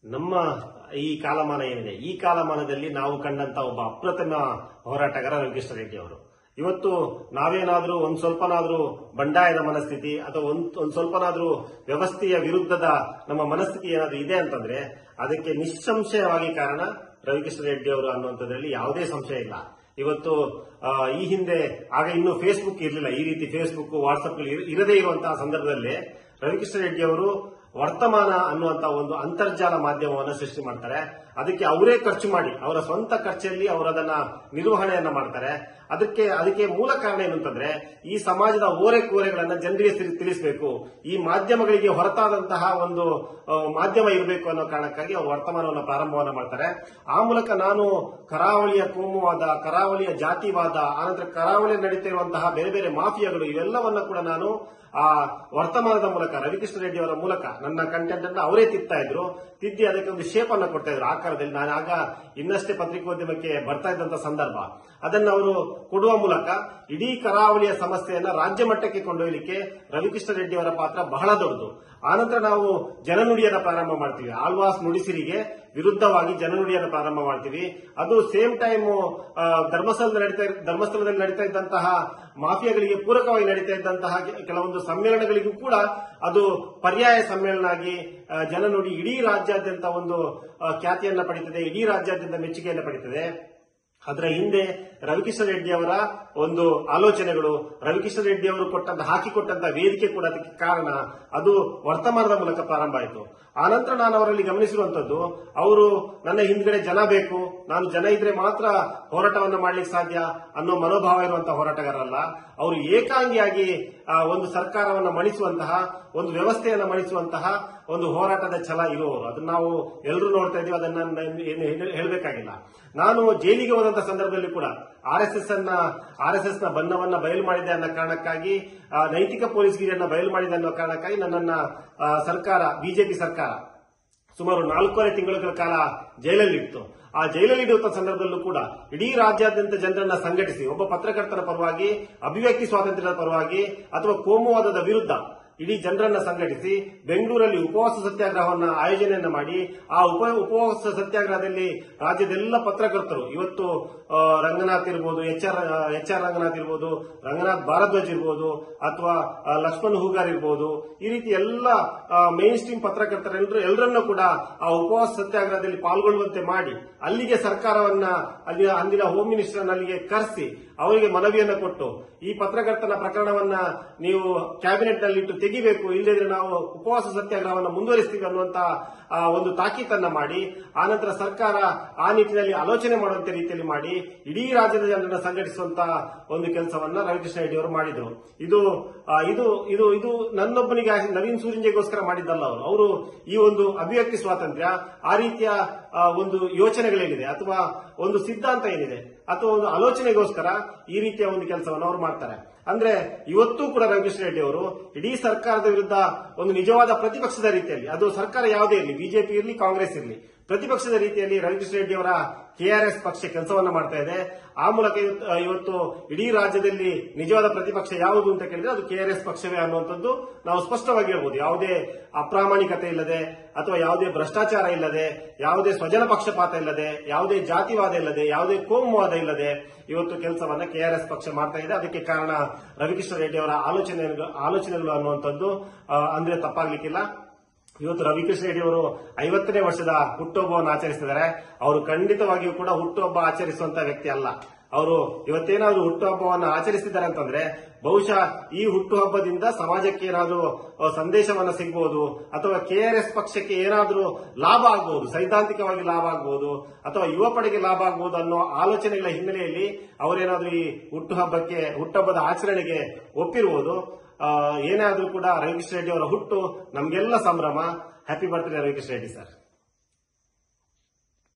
ನಮ್ಮ ಈ ಕಾಲಮಾನ ಏನಿದೆ, ಈ ಕಾಲಮಾನದಲ್ಲಿ ನಾವು ಕಂಡಂತ ಒಬ್ಬ ಅಪ್ರತಿಮ ಹೋರಾಟಗಾರ ರವಿಕೃಷ್ಣ ರೆಡ್ಡಿ ಅವರು. ಇವತ್ತು ನಾವೇನಾದ್ರೂ ಒಂದ್ ಸ್ವಲ್ಪನಾದ್ರೂ ಬಂಡಾಯದ ಮನಸ್ಥಿತಿ ಅಥವಾ ಒಂದ್ ಸ್ವಲ್ಪನಾದ್ರೂ ವ್ಯವಸ್ಥೆಯ ವಿರುದ್ಧದ ನಮ್ಮ ಮನಸ್ಥಿತಿ ಏನಾದ್ರೂ ಇದೆ ಅಂತಂದ್ರೆ ಅದಕ್ಕೆ ನಿಸ್ಸಂಶಯವಾಗಿ ಕಾರಣ ರವಿಕೃಷ್ಣ ರೆಡ್ಡಿ ಅವರು ಅನ್ನುವಂಥದ್ರಲ್ಲಿ ಯಾವುದೇ ಸಂಶಯ ಇಲ್ಲ. ಇವತ್ತು ಈ ಹಿಂದೆ ಆಗ ಇನ್ನು ಫೇಸ್ಬುಕ್ ಇರಲಿಲ್ಲ, ಈ ರೀತಿ ಫೇಸ್ಬುಕ್ ವಾಟ್ಸ್ಆಪ್ ಇರದೇ ಇರುವಂತಹ ಸಂದರ್ಭದಲ್ಲಿ ರವಿಕೃಷ್ಣ ರೆಡ್ಡಿ ಅವರು ವರ್ತಮಾನ ಅನ್ನುವಂತ ಒಂದು ಅಂತರ್ಜಾಲ ಮಾಧ್ಯಮವನ್ನು ಸೃಷ್ಟಿ ಮಾಡ್ತಾರೆ. ಅದಕ್ಕೆ ಅವರೇ ಖರ್ಚು ಮಾಡಿ ಅವರ ಸ್ವಂತ ಖರ್ಚಲ್ಲಿ ಅವರು ಅದನ್ನ ನಿರ್ವಹಣೆಯನ್ನ ಮಾಡ್ತಾರೆ. ಅದಕ್ಕೆ ಮೂಲ ಕಾರಣ ಏನು ಅಂತಂದ್ರೆ ಈ ಸಮಾಜದ ಓರೆಕೋರೆಗಳನ್ನ ಜನರಿಗೆ ತಿಳಿಸಬೇಕು, ಈ ಮಾಧ್ಯಮಗಳಿಗೆ ಹೊರತಾದಂತಹ ಒಂದು ಮಾಧ್ಯಮ ಇರಬೇಕು ಅನ್ನೋ ಕಾರಣಕ್ಕಾಗಿ ಅವರು ವರ್ತಮಾನವನ್ನು ಪ್ರಾರಂಭವನ್ನ ಮಾಡ್ತಾರೆ. ಆ ಮೂಲಕ ನಾನು ಕರಾವಳಿಯ ಕೋಮುವಾದ, ಕರಾವಳಿಯ ಜಾತಿವಾದ, ಆನಂತರ ಕರಾವಳಿಯಲ್ಲಿ ನಡೀತಾ ಇರುವಂತಹ ಬೇರೆ ಬೇರೆ ಮಾಫಿಯಾಗಳು ಇವೆಲ್ಲವನ್ನ ಕೂಡ ನಾನು ಆ ವರ್ತಮಾನದ ಮೂಲಕ ರವಿಕೃಷ್ಣ ರೆಡ್ಡಿ ಅವರ ಮೂಲಕ ನನ್ನ ಕಂಟೆಂಟ್ ಅನ್ನ ಅವರೇ ತಿದ್ದಿ ಅದಕ್ಕೆ ಒಂದು ಶೇಪ್ ಅನ್ನು ಕೊಡ್ತಾ ಇದ್ರು ಆಕಾರದಲ್ಲಿ. ನಾನು ಆಗ ಇನ್ನಷ್ಟೇ ಪತ್ರಿಕೋದ್ಯಮಕ್ಕೆ ಬರ್ತಾ ಇದ್ದಂತ ಸಂದರ್ಭ. ಅದನ್ನು ಅವರು ಕೊಡುವ ಮೂಲಕ ಇಡೀ ಕರಾವಳಿಯ ಸಮಸ್ಯೆಯನ್ನ ರಾಜ್ಯ ಮಟ್ಟಕ್ಕೆ ಕೊಂಡೊಯ್ಯಲಿಕ್ಕೆ ರವಿಕೃಷ್ಣ ರೆಡ್ಡಿ ಅವರ ಪಾತ್ರ ಬಹಳ ದೊಡ್ಡದು. ಆನಂತರ ನಾವು ಜನನುಡಿಯನ್ನು ಪ್ರಾರಂಭ ಮಾಡ್ತೀವಿ. ಆಳ್ವಾಸ್ ನುಡಿಸಿರಿಗೆ ವಿರುದ್ಧವಾಗಿ ಜನನುಡಿಯನ್ನು ಪ್ರಾರಂಭ ಮಾಡ್ತೀವಿ. ಅದು ಸೇಮ್ ಟೈಮ್ ಧರ್ಮಸ್ಥಳದಲ್ಲಿ ನಡೀತಾ ಇದ್ದಂತಹ ಮಾಫಿಯಾಗಳಿಗೆ ಪೂರಕವಾಗಿ ನಡೀತಾ ಇದ್ದಂತಹ ಕೆಲವೊಂದು ಸಮ್ಮೇಳನಗಳಿಗೂ ಕೂಡ ಅದು ಪರ್ಯಾಯ ಸಮ್ಮೇಳನ ಆಗಿ ಜನನುಡಿ ಇಡೀ ರಾಜ್ಯಾದ್ಯಂತ ಒಂದು ಖ್ಯಾತಿಯನ್ನ ಪಡೆಯುತ್ತದೆ, ಇಡೀ ರಾಜ್ಯಾದ್ಯಂತ ಮೆಚ್ಚುಗೆಯನ್ನು ಪಡೆಯುತ್ತದೆ. ಅದರ ಹಿಂದೆ ರವಿಕೃಷ್ಣ ರೆಡ್ಡಿ ಅವರ ಒಂದು ಆಲೋಚನೆಗಳು, ರವಿಕೃಷ್ಣ ರೆಡ್ಡಿ ಅವರು ಹಾಕಿಕೊಟ್ಟಂತಹ ವೇದಿಕೆ ಕೂಡ ಅದಕ್ಕೆ ಕಾರಣ. ಅದು ವರ್ತಮಾನದ ಮೂಲಕ ಪ್ರಾರಂಭ ಆಯಿತು. ಆನಂತರ ನಾನು ಅವರಲ್ಲಿ ಗಮನಿಸಿರುವಂತದ್ದು, ಅವರು ನನ್ನ ಹಿಂದ್ಗಡೆ ಜನ ಬೇಕು, ನಾನು ಜನ ಇದ್ರೆ ಮಾತ್ರ ಹೋರಾಟವನ್ನು ಮಾಡ್ಲಿಕ್ಕೆ ಸಾಧ್ಯ ಅನ್ನೋ ಮನೋಭಾವ ಇರುವಂತಹ ಹೋರಾಟಗಾರರಲ್ಲ. ಅವರು ಏಕಾಂಗಿಯಾಗಿ ಒಂದು ಸರ್ಕಾರವನ್ನು ಮಣಿಸುವಂತಹ, ಒಂದು ವ್ಯವಸ್ಥೆಯನ್ನು ಮಣಿಸುವಂತಹ ಒಂದು ಹೋರಾಟದ ಛಲ ಇರುವವರು. ಅದನ್ನ ನಾವು ಎಲ್ಲರೂ ನೋಡ್ತಾ ಇದೀವಿ, ಅದನ್ನ ಏನು ಹೇಳಬೇಕಾಗಿಲ್ಲ. ನಾನು ಜೈಲಿಗೆ ಹೋದಂತಹ ಸಂದರ್ಭದಲ್ಲಿ ಕೂಡ ಆರ್ಎಸ್ಎಸ್ ನ ಬಣ್ಣವನ್ನ ಬಯಲು ಮಾಡಿದೆ ಅನ್ನೋ ಕಾರಣಕ್ಕಾಗಿ, ನೈತಿಕ ಪೊಲೀಸ್ಗಿರಿಯನ್ನ ಬಯಲು ಮಾಡಿದೆ ಅನ್ನೋ ಕಾರಣಕ್ಕಾಗಿ ನನ್ನನ್ನ ಬಿಜೆಪಿ ಸರ್ಕಾರ ಸುಮಾರು 4.5 ತಿಂಗಳ ಕಾಲ ಜೈಲಲ್ಲಿತ್ತು. ಆ ಜೈಲಲ್ಲಿ ಇಡುವಂತಹ ಸಂದರ್ಭದಲ್ಲೂ ಕೂಡ ಇಡೀ ರಾಜ್ಯಾದ್ಯಂತ ಜನರನ್ನ ಸಂಘಟಿಸಿ, ಒಬ್ಬ ಪತ್ರಕರ್ತರ ಪರವಾಗಿ, ಅಭಿವ್ಯಕ್ತಿ ಸ್ವಾತಂತ್ರ್ಯದ ಪರವಾಗಿ ಅಥವಾ ಕೋಮುವಾದದ ವಿರುದ್ಧ ಇಡೀ ಜನರನ್ನ ಸಂಘಟಿಸಿ ಬೆಂಗಳೂರಲ್ಲಿ ಉಪವಾಸ ಸತ್ಯಾಗ್ರಹವನ್ನ ಆಯೋಜನೆಯನ್ನ ಮಾಡಿ, ಆ ಉಪವಾಸ ಸತ್ಯಾಗ್ರಹದಲ್ಲಿ ರಾಜ್ಯದೆಲ್ಲ ಪತ್ರಕರ್ತರು, ಇವತ್ತು ರಂಗನಾಥ್ ಇರ್ಬೋದು, ಎಚ್ ಆರ್ ರಂಗನಾಥ್ ಇರ್ಬೋದು, ರಂಗನಾಥ್ ಭಾರದ್ವಾಜ್ ಇರ್ಬೋದು, ಅಥವಾ ಲಕ್ಷ್ಮಣ್ ಹೂಗಾರ್ ಇರ್ಬೋದು, ಈ ರೀತಿ ಎಲ್ಲ ಮೇನ್ ಸ್ಟ್ರೀಮ್ ಪತ್ರಕರ್ತರೆಲ್ಲರೂ ಎಲ್ಲರನ್ನೂ ಕೂಡ ಆ ಉಪವಾಸ ಸತ್ಯಾಗ್ರಹದಲ್ಲಿ ಪಾಲ್ಗೊಳ್ಳುವಂತೆ ಮಾಡಿ, ಅಲ್ಲಿಗೆ ಸರ್ಕಾರವನ್ನ, ಅಂದಿನ ಹೋಮ್ ಮಿನಿಸ್ಟರ್ ಅಲ್ಲಿಗೆ ಕರೆಸಿ ಅವರಿಗೆ ಮನವಿಯನ್ನು ಕೊಟ್ಟು, ಈ ಪತ್ರಕರ್ತನ ಪ್ರಕರಣವನ್ನ ನೀವು ಕ್ಯಾಬಿನೆಟ್ ನಲ್ಲಿಟ್ಟು ತೆಗಿಬೇಕು, ಇಲ್ಲದಿದ್ರೆ ನಾವು ಉಪವಾಸ ಸತ್ಯಾಗ್ರಹವನ್ನು ಮುಂದುವರಿಸ್ತೀವಿ ಅನ್ನುವಂತ ಒಂದು ತಾಕೀತನ್ನ ಮಾಡಿ, ಆನಂತರ ಸರ್ಕಾರ ಆ ನಿಟ್ಟಿನಲ್ಲಿ ಆಲೋಚನೆ ಮಾಡುವಂತ ರೀತಿಯಲ್ಲಿ ಮಾಡಿ ಇಡೀ ರಾಜ್ಯದ ಜನರನ್ನ ಸಂಘಟಿಸುವಂತಹ ಒಂದು ಕೆಲಸವನ್ನ ರವಿಕೃಷ್ಣ ರೆಡ್ಡಿ ಅವರು ಮಾಡಿದ್ರು. ಇದು ನನ್ನೊಬ್ಬನಿಗೆ ನವೀನ್ ಸೂರಿಂಜೆಗೋಸ್ಕರ ಮಾಡಿದ್ದಲ್ಲ. ಅವರು ಈ ಒಂದು ಅಭಿವ್ಯಕ್ತಿ ಸ್ವಾತಂತ್ರ್ಯ, ಆ ರೀತಿಯ ಒಂದು ಯೋಚನೆಗಳೇನಿದೆ ಅಥವಾ ಒಂದು ಸಿದ್ಧಾಂತ ಏನಿದೆ ಅಥವಾ ಒಂದು ಆಲೋಚನೆಗೋಸ್ಕರ ಈ ರೀತಿಯ ಒಂದು ಕೆಲಸವನ್ನು ಅವರು ಮಾಡ್ತಾರೆ. ಅಂದ್ರೆ ಇವತ್ತೂ ಕೂಡ ರವಿಕೃಷ್ಣ ರೆಡ್ಡಿ ಅವರು ಇಡೀ ಸರ್ಕಾರದ ವಿರುದ್ಧ ಒಂದು ನಿಜವಾದ ಪ್ರತಿಪಕ್ಷದ ರೀತಿಯಲ್ಲಿ, ಅದು ಸರ್ಕಾರ ಯಾವುದೇ ಇರಲಿ, ಬಿಜೆಪಿ ಇರಲಿ, ಕಾಂಗ್ರೆಸ್ ಇರಲಿ, ಪ್ರತಿಪಕ್ಷದ ರೀತಿಯಲ್ಲಿ ರವಿಕೃಷ್ಣ ರೆಡ್ಡಿ ಅವರ ಕೆಆರ್ಎಸ್ ಪಕ್ಷ ಕೆಲಸವನ್ನ ಮಾಡ್ತಾ ಇದೆ. ಆ ಮೂಲಕ ಇವತ್ತು ಇಡೀ ರಾಜ್ಯದಲ್ಲಿ ನಿಜವಾದ ಪ್ರತಿಪಕ್ಷ ಯಾವುದು ಅಂತ ಕೇಳಿದ್ರೆ ಅದು ಕೆಆರ್ಎಸ್ ಪಕ್ಷವೇ ಅನ್ನುವಂಥದ್ದು ನಾವು ಸ್ಪಷ್ಟವಾಗಿ ಹೇಳ್ಬೋದು. ಯಾವುದೇ ಅಪ್ರಾಮಾಣಿಕತೆ ಇಲ್ಲದೆ ಅಥವಾ ಯಾವುದೇ ಭ್ರಷ್ಟಾಚಾರ ಇಲ್ಲದೆ, ಯಾವುದೇ ಸ್ವಜನ ಪಕ್ಷಪಾತ ಇಲ್ಲದೆ, ಯಾವುದೇ ಜಾತಿವಾದ ಇಲ್ಲದೆ, ಯಾವುದೇ ಕೋಮುವಾದ ಇಲ್ಲದೆ ಇವತ್ತು ಕೆಲಸವನ್ನ ಕೆಆರ್ಎಸ್ ಪಕ್ಷ ಮಾಡ್ತಾ ಇದೆ. ಅದಕ್ಕೆ ಕಾರಣ ರವಿಕೃಷ್ಣ ರೆಡ್ಡಿ ಅವರ ಆಲೋಚನೆಗಳು ಅನ್ನುವಂಥದ್ದು ಅಂದ್ರೆ ತಪ್ಪಾಗ್ಲಿಕ್ಕಿಲ್ಲ. ಇವತ್ತು ರವಿಕೃಷ್ಣ ರೆಡ್ಡಿ ಅವರು 50ನೇ ವರ್ಷದ ಹುಟ್ಟುಹಬ್ಬವನ್ನು ಆಚರಿಸಿದ್ದಾರೆ. ಅವರು ಖಂಡಿತವಾಗಿಯೂ ಕೂಡ ಹುಟ್ಟುಹಬ್ಬ ಆಚರಿಸುವಂತಹ ವ್ಯಕ್ತಿ ಅಲ್ಲ. ಅವರು ಇವತ್ತೇನಾದ್ರೂ ಹುಟ್ಟುಹಬ್ಬವನ್ನು ಆಚರಿಸಿದ್ದಾರೆ ಅಂತಂದ್ರೆ ಬಹುಶಃ ಈ ಹುಟ್ಟುಹಬ್ಬದಿಂದ ಸಮಾಜಕ್ಕೆ ಏನಾದ್ರೂ ಸಂದೇಶವನ್ನ ಸಿಗಬಹುದು, ಅಥವಾ ಕೆಆರ್ಎಸ್ ಪಕ್ಷಕ್ಕೆ ಏನಾದ್ರೂ ಲಾಭ ಆಗಬಹುದು, ಸೈದ್ಧಾಂತಿಕವಾಗಿ ಲಾಭ ಆಗಬಹುದು, ಅಥವಾ ಯುವ ಪಡೆಗೆ ಲಾಭ ಆಗಬಹುದು ಅನ್ನೋ ಆಲೋಚನೆಗಳ ಹಿನ್ನೆಲೆಯಲ್ಲಿ ಅವರೇನಾದ್ರೂ ಈ ಹುಟ್ಟುಹಬ್ಬದ ಆಚರಣೆಗೆ ಒಪ್ಪಿರುವುದು. ಏನಾದ್ರೂ ಕೂಡ ರವಿಕೃಷ್ಣ ರೆಡ್ಡಿ ಅವರ ಹುಟ್ಟು ನಮಗೆಲ್ಲ ಸಂಭ್ರಮ. Happy birthday Ravikrishna Reddy sir.